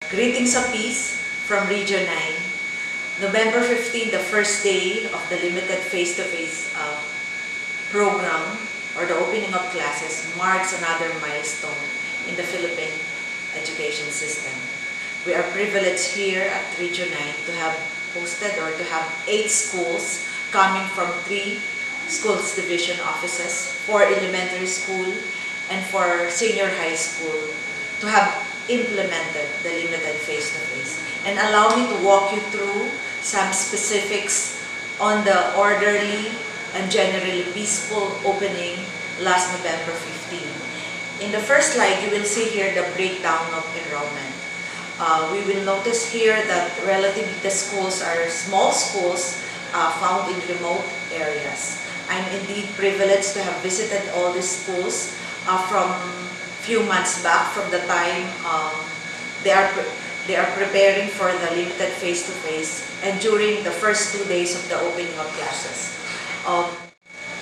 Greetings of peace from Region 9. November 15, the first day of the limited face-to-face program or the opening of classes marks another milestone in the Philippine education system. We are privileged here at Region 9 to have hosted or to have 8 schools coming from 3 schools division offices, 4 elementary school and 4 senior high school to have implemented the limited face-to-face. And allow me to walk you through some specifics on the orderly and generally peaceful opening last November 15. In the first slide, you will see here the breakdown of enrollment. We will notice here that relatively the schools are small schools found in remote areas. I'm indeed privileged to have visited all these schools from few months back, from the time they are preparing for the limited face-to-face and during the first 2 days of the opening of classes.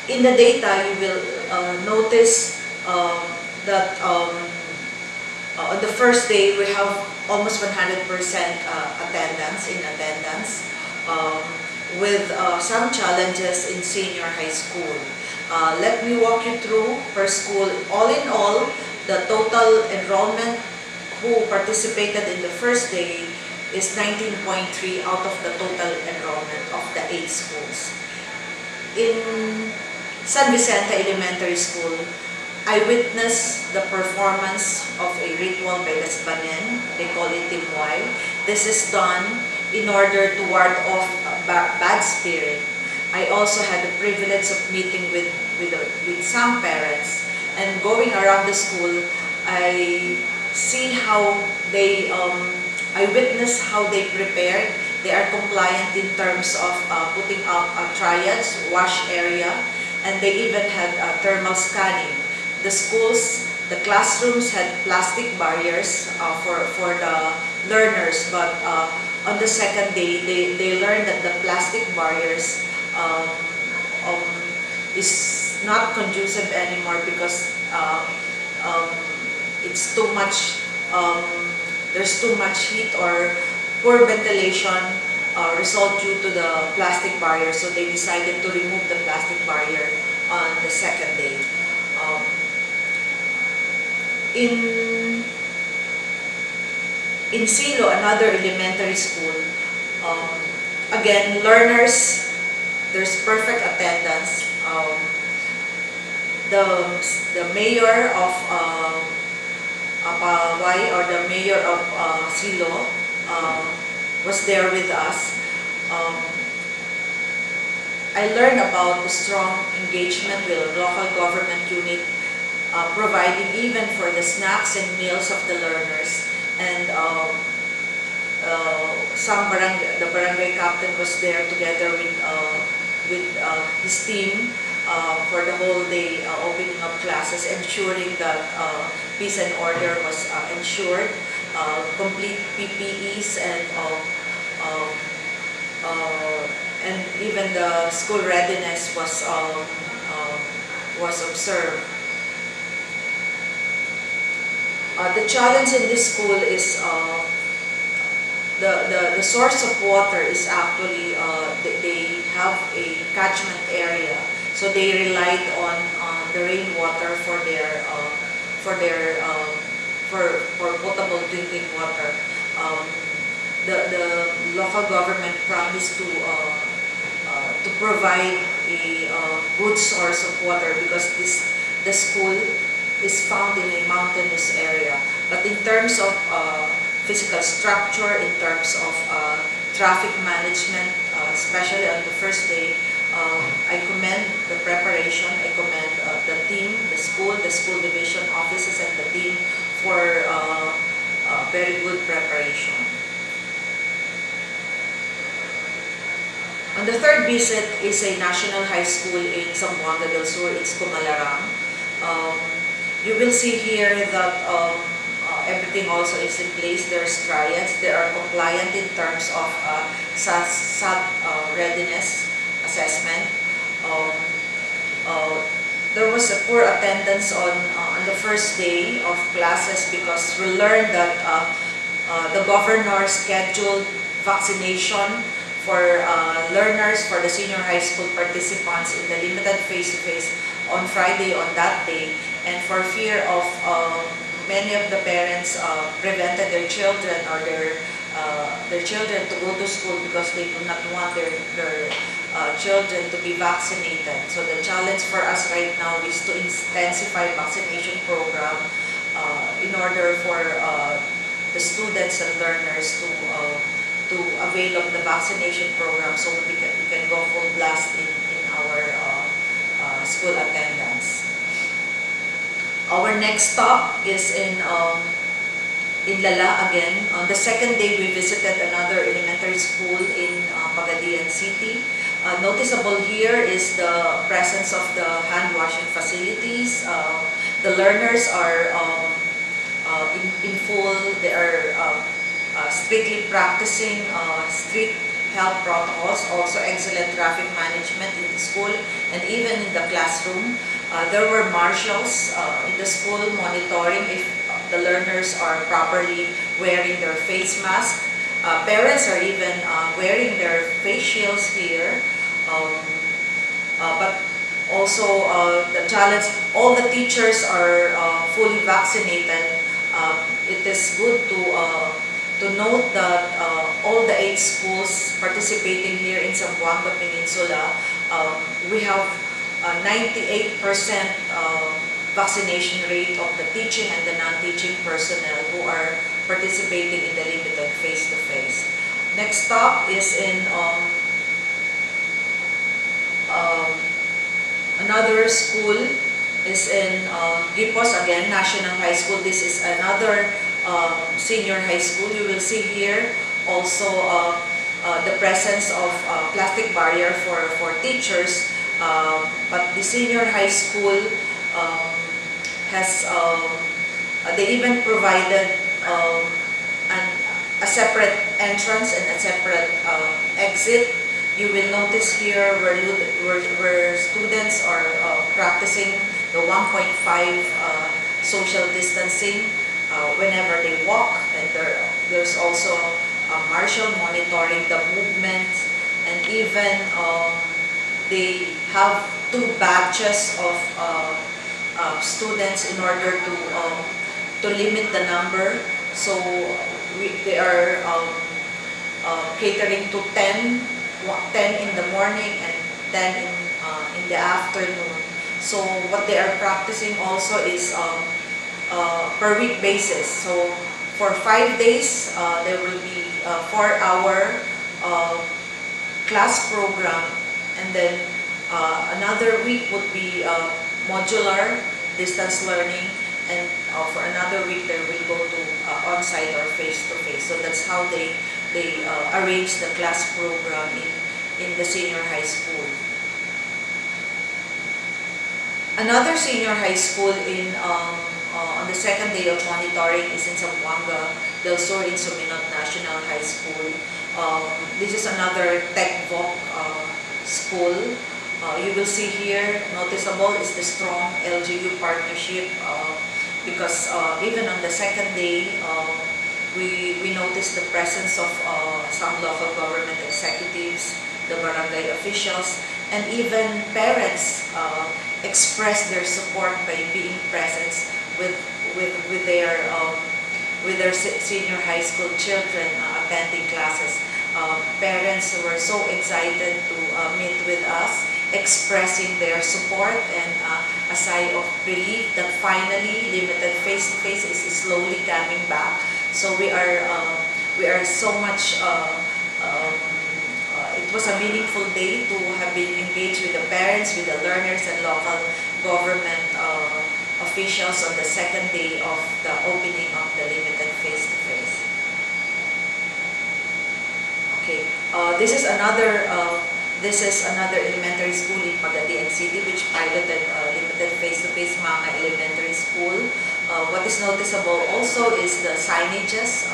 In the data, you will notice that on the first day we have almost 100% attendance, with some challenges in senior high school. Let me walk you through per school. All in all, the total enrollment who participated in the first day is 19.3 out of the total enrollment of the 8 schools. In San Vicente Elementary School, I witnessed the performance of a ritual by the Spanen. They call it Timway. This is done in order to ward off bad spirit. I also had the privilege of meeting with some parents. And going around the school, I see how they, I witness how they prepared. They are compliant in terms of putting up triads, wash area, and they even had thermal scanning. The schools, the classrooms had plastic barriers for the learners, but on the second day, they learned that the plastic barriers is not conducive anymore because it's too much, there's too much heat or poor ventilation result due to the plastic barrier, so they decided to remove the plastic barrier on the second day. In Silo, another elementary school, again, learners, there's perfect attendance. The mayor of Apaway, or the mayor of Silo, was there with us. I learned about the strong engagement with the local government unit, providing even for the snacks and meals of the learners. And the barangay captain was there together with his team for the whole day opening of classes, ensuring that peace and order was ensured, complete PPEs, and even the school readiness was observed. The challenge in this school is the source of water is actually they have a catchment area, so they relied on the rainwater for potable drinking water. The local government promised to provide a good source of water because the school is found in a mountainous area. But in terms of physical structure, in terms of traffic management, especially on the first day, I commend the preparation. I commend the team, the school division offices, and the team for very good preparation. On the third visit is a national high school in Zamboanga del Sur. It's Kumalarang. You will see here that everything also is in place. There's triads. They are compliant in terms of SAT readiness assessment. There was a poor attendance on the first day of classes because we learned that the governor scheduled vaccination for learners, for the senior high school participants in the limited face-to-face on Friday on that day. And for fear of many of the parents prevented their children or their children to go to school because they do not want their children to be vaccinated. So the challenge for us right now is to intensify vaccination program in order for the students and learners to avail of the vaccination program so we can go full blast in our school attendance. Our next stop is in Lala again. On the second day, we visited another elementary school in Pagadian City. Noticeable here is the presence of the hand washing facilities. The learners are in full. They are strictly practicing strict health protocols, also excellent traffic management in the school and even in the classroom. There were marshals in the school monitoring if the learners are properly wearing their face mask. Parents are even wearing their face shields here. But also the challenge, all the teachers are fully vaccinated. It is good to note that all the 8 schools participating here in Zamboanga Peninsula, we have 98% vaccination rate of the teaching and the non-teaching personnel who are participating in the limited face-to-face. Next stop is in another school, is in Gipos, again, National High School. This is another senior high school. You will see here also the presence of plastic barrier for teachers, but the senior high school has, they even provided a separate entrance and a separate exit. You will notice here where students are practicing the 1.5 social distancing whenever they walk, and there's also a marshal monitoring the movement, and even they have 2 batches of students in order to limit the number. So they are catering to 10 in the morning and 10 in the afternoon. So what they are practicing also is per week basis. So for 5 days, there will be a 4-hour class program, and then another week would be modular distance learning, and for another week they will go to on-site or face-to-face. So that's how they arrange the class program in the senior high school. Another senior high school on the second day of monitoring is in Zamboanga del Sur in SOMINOT National High School. This is another tech voc school. You will see here, noticeable is the strong LGU partnership because even on the second day, we noticed the presence of some local government executives, the barangay officials, and even parents express their support by being present with their senior high school children attending classes. Parents were so excited to meet with us, expressing their support and a sigh of relief that finally limited face-to-face is slowly coming back. So we are so much. It was a meaningful day to have been engaged with the parents, with the learners, and local government officials on the second day of the opening of the limited face-to-face. Okay, this is another elementary school in Pagadian City which piloted limited face-to-face MANGA elementary school. What is noticeable also is the signages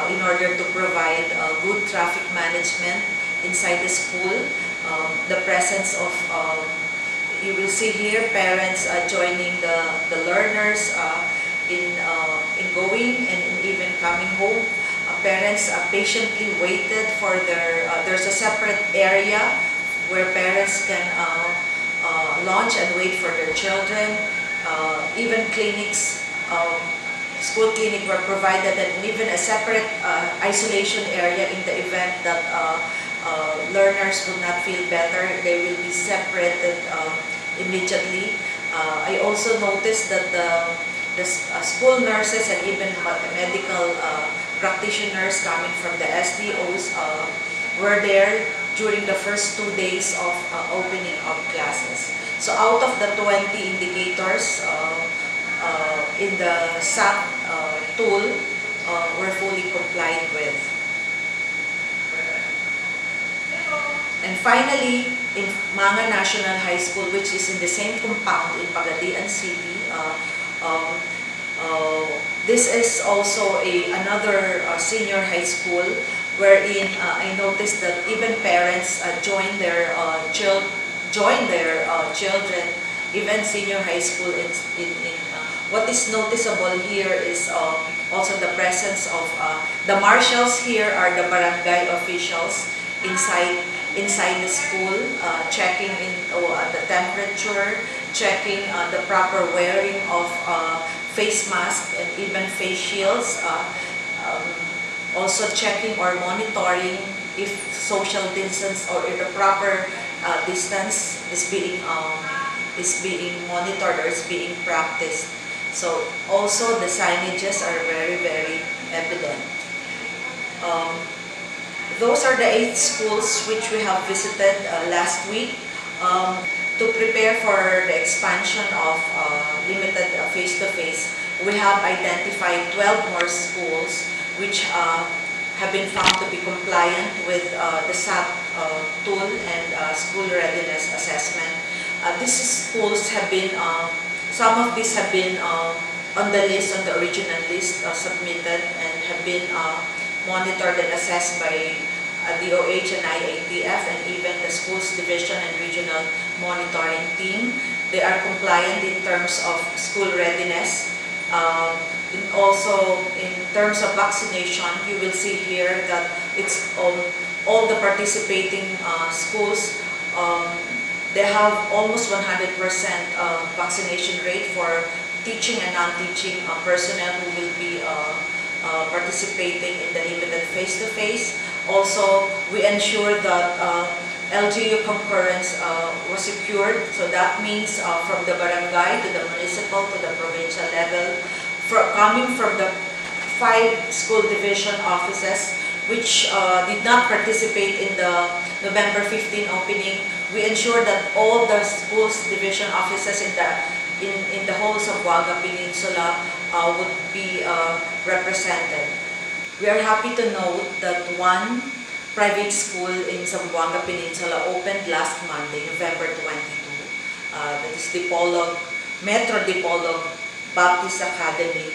in order to provide good traffic management inside the school. The presence of, you will see here, parents joining the learners in going and in even coming home. Parents patiently waited for there's a separate area where parents can launch and wait for their children. Even clinics, school clinic were provided, and even a separate isolation area in the event that learners would not feel better. They will be separated immediately. I also noticed that the school nurses and even medical practitioners coming from the SDOs were there during the first 2 days of opening of classes. So out of the 20 indicators in the SAP tool were fully complied with. And finally, in MANGA National High School, which is in the same compound in Pagadian City, this is also another senior high school wherein I noticed that even parents join their children, even senior high school. What is noticeable here is also the presence of the marshals. Here are the barangay officials inside the school, checking the temperature, checking the proper wearing of face masks and even face shields, also checking or monitoring if social distance or if the proper distance is being monitored or is being practiced. So also the signages are very, very evident. Those are the 8 schools which we have visited last week. To prepare for the expansion of limited face-to-face, we have identified 12 more schools which have been found to be compliant with the SAP tool and school readiness assessment. These schools have been, some of these have been on the list, on the original list submitted, and have been monitored and assessed by DOH and IATF and even the schools division and regional monitoring team. They are compliant in terms of school readiness. Also in terms of vaccination, you will see here that it's all the participating schools, they have almost 100% vaccination rate for teaching and non-teaching personnel who will be participating in the limited face-to-face. Also, we ensure that LGU concurrence was secured. So that means from the barangay to the municipal to the provincial level, coming from the 5 school division offices which did not participate in the November 15 opening, we ensure that all the schools division offices in the whole Zamboanga Peninsula would be represented. We are happy to note that one private school in Zamboanga Peninsula opened last Monday, November 22. That is Dipolog, Metro Dipolog Baptist Academy,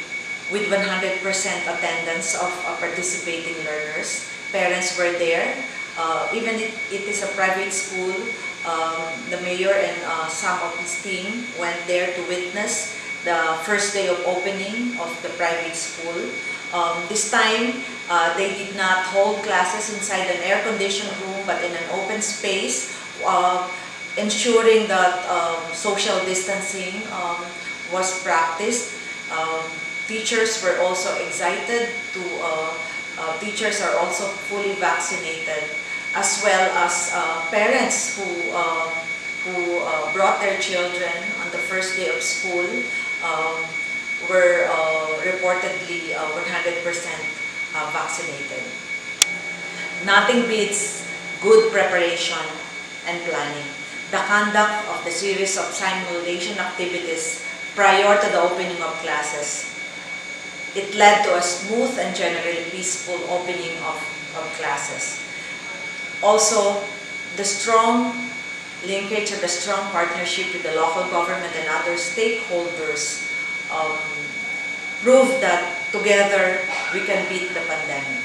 with 100% attendance of participating learners. Parents were there. Even it is a private school, the mayor and some of his team went there to witness the first day of opening of the private school. This time, they did not hold classes inside an air-conditioned room but in an open space, ensuring that social distancing was practiced. Teachers were also excited to, teachers are also fully vaccinated, as well as parents who brought their children on the first day of school were reportedly 100% vaccinated. Nothing beats good preparation and planning. The conduct of the series of simulation activities prior to the opening of classes, it led to a smooth and generally peaceful opening of classes. Also, the strong linkage and the strong partnership with the local government and other stakeholders prove that together we can beat the pandemic.